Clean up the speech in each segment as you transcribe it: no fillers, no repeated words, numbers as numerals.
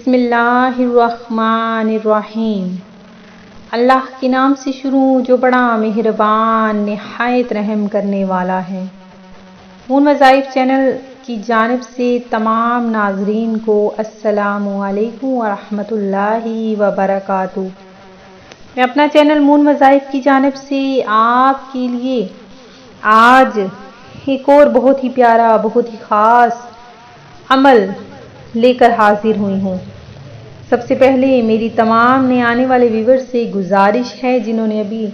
بسم اللہ الرحمن الرحیم۔ اللہ کے نام سے شروع جو بڑا مہربان نہایت رحم کرنے والا ہے۔ مون وظائف چینل کی جانب سے تمام ناظرین کو السلام علیکم ورحمۃ اللہ وبرکاتہ۔ میں اپنا چینل مون وظائف کی جانب سے آپ کے لیے آج ایک اور بہت ہی پیارا، بہت ہی خاص عمل لے کر حاضر ہوئی ہوں۔ سب سے پہلے میری تمام نئے آنے والے ویور سے گزارش ہے، جنہوں نے ابھی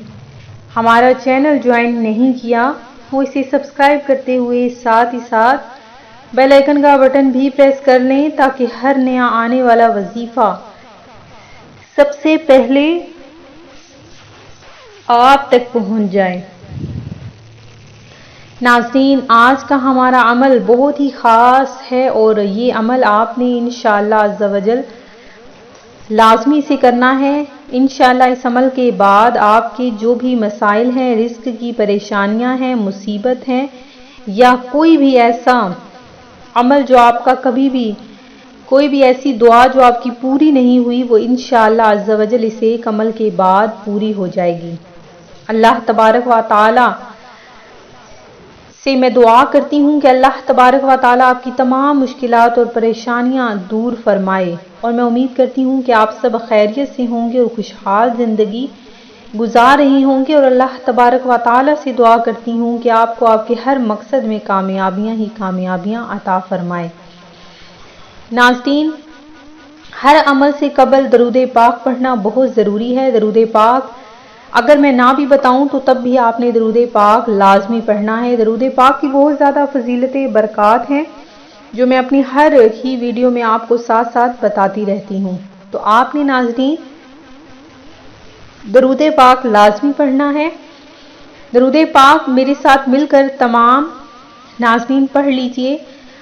ہمارا چینل جوائن نہیں کیا وہ اسے سبسکرائب کرتے ہوئے ساتھ ہی ساتھ بیل آئیکن کا بٹن بھی پریس کر لیں، تاکہ ہر نیا آنے والا وظیفہ سب سے پہلے آپ تک پہنچ جائے۔ ناظرین، آج کا ہمارا عمل بہت ہی خاص ہے اور یہ عمل آپ نے انشاءاللہ عز و جل لازمی سے کرنا ہے۔ انشاءاللہ اس عمل کے بعد آپ کے جو بھی مسائل ہیں، رزق کی پریشانیاں ہیں، مصیبت ہیں، یا کوئی بھی ایسا عمل جو آپ کا کبھی بھی، کوئی بھی ایسی دعا جو آپ کی پوری نہیں ہوئی، وہ انشاءاللہ عز و جل اس ایک عمل کے بعد پوری ہو جائے گی۔ اللہ تبارک و تعالی سے میں دعا کرتی ہوں کہ اللہ تبارک و تعالی آپ کی تمام مشکلات اور پریشانیاں دور فرمائے، اور میں امید کرتی ہوں کہ آپ سب خیریت سے ہوں گے اور خوشحال زندگی گزار رہی ہوں گے، اور اللہ تبارک و تعالی سے دعا کرتی ہوں کہ آپ کو آپ کے ہر مقصد میں کامیابیاں ہی کامیابیاں عطا فرمائے۔ ناظرین، ہر عمل سے قبل درود پاک پڑھنا بہت ضروری ہے۔ درود پاک اگر میں نہ بھی بتاؤں تو تب بھی آپ نے درود پاک لازمی پڑھنا ہے۔ درود پاک کی بہت زیادہ فضیلتیں، برکات ہیں، جو میں اپنی ہر ہی ویڈیو میں آپ کو ساتھ ساتھ بتاتی رہتی ہوں۔ تو آپ نے ناظرین درود پاک لازمی پڑھنا ہے۔ درود پاک میرے ساتھ مل کر تمام ناظرین پڑھ لیجئے۔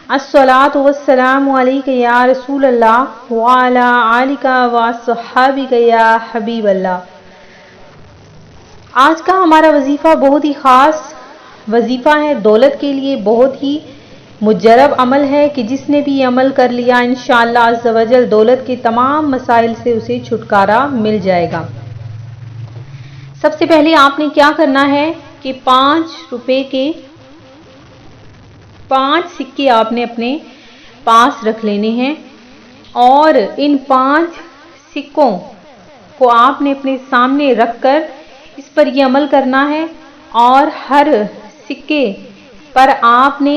الصلاۃ والسلام علیک یا رسول اللہ وعلی آلک واصحابک یا حبیب اللہ۔ آج کا ہمارا وظیفہ بہت ہی خاص وظیفہ ہے، دولت کے لیے بہت ہی مجرب عمل ہے کہ جس نے بھی یہ عمل کر لیا انشاءاللہ عز و جل دولت کے تمام مسائل سے اسے چھٹکارا مل جائے گا۔ سب سے پہلے آپ نے کیا کرنا ہے کہ 5 روپے کے 5 سکے آپ نے اپنے پاس رکھ لینے ہیں، اور ان 5 سکوں کو آپ نے اپنے سامنے رکھ کر اس پر یہ عمل کرنا ہے، اور ہر سکے پر آپ نے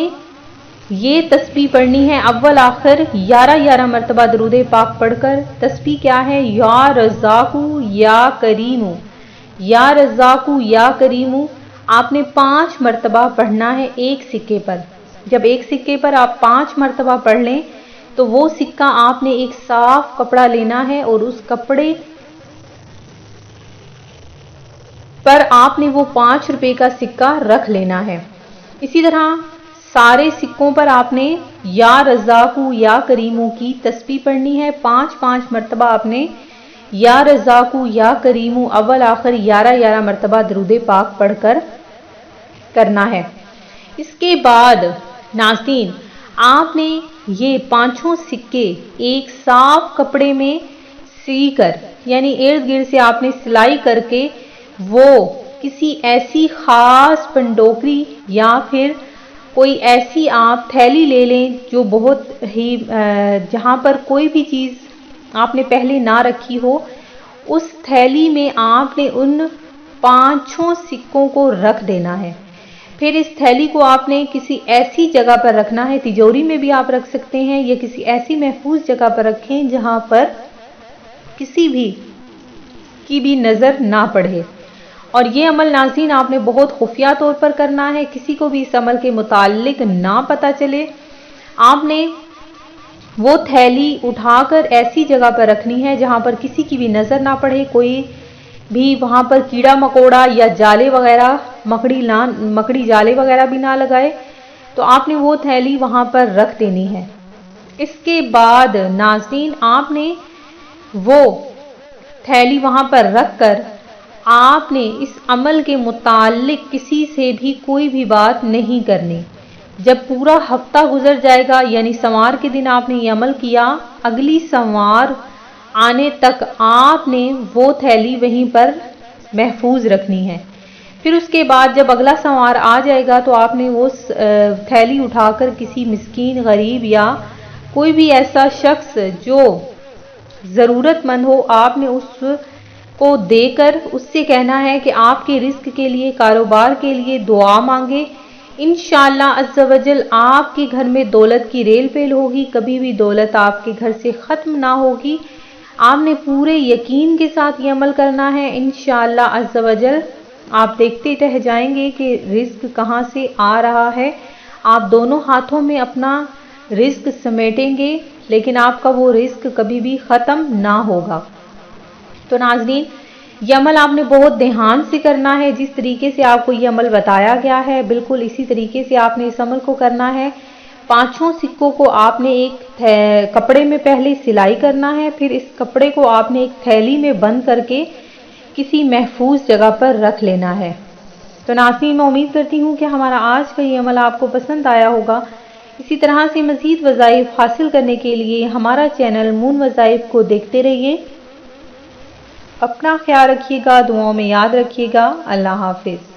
یہ تسبیح پڑھنی ہے، اول آخر 11 مرتبہ درود پاک پڑھ کر۔ تسبیح کیا ہے؟ یا رزاق یا کریم، یا رزاق یا کریم، آپ نے 5 مرتبہ پڑھنا ہے ایک سکے پر۔ جب ایک سکے پر آپ 5 مرتبہ پڑھ لیں تو وہ سکہ آپ نے ایک صاف کپڑا لینا ہے، اور اس کپڑے پر آپ نے وہ 5 روپے کا سکہ رکھ لینا ہے۔ اسی طرح سارے سکوں پر آپ نے یا رزاق یا کریم کی تسبیح پڑھنی ہے، 5 مرتبہ آپ نے یا رزاق یا کریم اول آخر 11 مرتبہ درود پاک پڑھ کر کرنا ہے۔ اس کے بعد ناظرین آپ نے یہ 5 سکے ایک صاف کپڑے میں سی کر، یعنی ارد گرد سے آپ نے سلائی کر کے وہ کسی ایسی خاص پنڈوکری یا پھر کوئی ایسی آپ تھیلی لے لیں جو بہت ہی جہاں پر کوئی بھی چیز آپ نے پہلے نہ رکھی ہو، اس تھیلی میں آپ نے ان 5 سکوں کو رکھ دینا ہے۔ پھر اس تھیلی کو آپ نے کسی ایسی جگہ پر رکھنا ہے، تجوری میں بھی آپ رکھ سکتے ہیں، یا کسی ایسی محفوظ جگہ پر رکھیں جہاں پر کسی بھی کی بھی نظر نہ پڑے۔ اور یہ عمل ناظرین آپ نے بہت خفیہ طور پر کرنا ہے، کسی کو بھی اس عمل کے متعلق نہ پتہ چلے۔ آپ نے وہ تھیلی اٹھا کر ایسی جگہ پر رکھنی ہے جہاں پر کسی کی بھی نظر نہ پڑے، کوئی بھی وہاں پر کیڑا مکوڑا یا جالے وغیرہ، مکڑی جالے وغیرہ بھی نہ لگائے، تو آپ نے وہ تھیلی وہاں پر رکھ دینی ہے۔ اس کے بعد ناظرین آپ نے وہ تھیلی وہاں پر رکھ کر آپ نے اس عمل کے متعلق کسی سے بھی کوئی بھی بات نہیں کرنی۔ جب پورا ہفتہ گزر جائے گا یعنی سوار کے دن آپ نے یہ عمل کیا، اگلی سوار آنے تک آپ نے وہ تھیلی وہیں پر محفوظ رکھنی ہے۔ پھر اس کے بعد جب اگلا سوار آ جائے گا تو آپ نے وہ تھیلی اٹھا کر کسی مسکین، غریب یا کوئی بھی ایسا شخص جو ضرورت مند ہو، آپ نے اس کو دے کر اس سے کہنا ہے کہ آپ کے رزق کے لیے، کاروبار کے لیے دعا مانگے۔ انشاءاللہ عز و جل آپ کے گھر میں دولت کی ریل پیل ہوگی، کبھی بھی دولت آپ کے گھر سے ختم نہ ہوگی۔ آپ نے پورے یقین کے ساتھ یہ عمل کرنا ہے، انشاءاللہ عز و جل آپ دیکھتے رہ جائیں گے کہ رزق کہاں سے آ رہا ہے۔ آپ دونوں ہاتھوں میں اپنا رزق سمیٹیں گے لیکن آپ کا وہ رزق کبھی بھی ختم نہ ہوگا۔ تو ناظرین، یہ عمل آپ نے بہت دھیان سے کرنا ہے، جس طریقے سے آپ کو یہ عمل بتایا گیا ہے بالکل اسی طریقے سے آپ نے اس عمل کو کرنا ہے۔ 5 سکوں کو آپ نے ایک کپڑے میں پہلے سلائی کرنا ہے، پھر اس کپڑے کو آپ نے ایک تھیلی میں بند کر کے کسی محفوظ جگہ پر رکھ لینا ہے۔ تو ناظرین، میں امید کرتی ہوں کہ ہمارا آج کا یہ عمل آپ کو پسند آیا ہوگا۔ اسی طرح سے مزید وظائف حاصل کرنے کے لیے ہمارا چینل مون وظائف کو دیکھتے رہیے۔ اپنا خیال رکھیے گا، دعاؤں میں یاد رکھیے گا۔ اللہ حافظ۔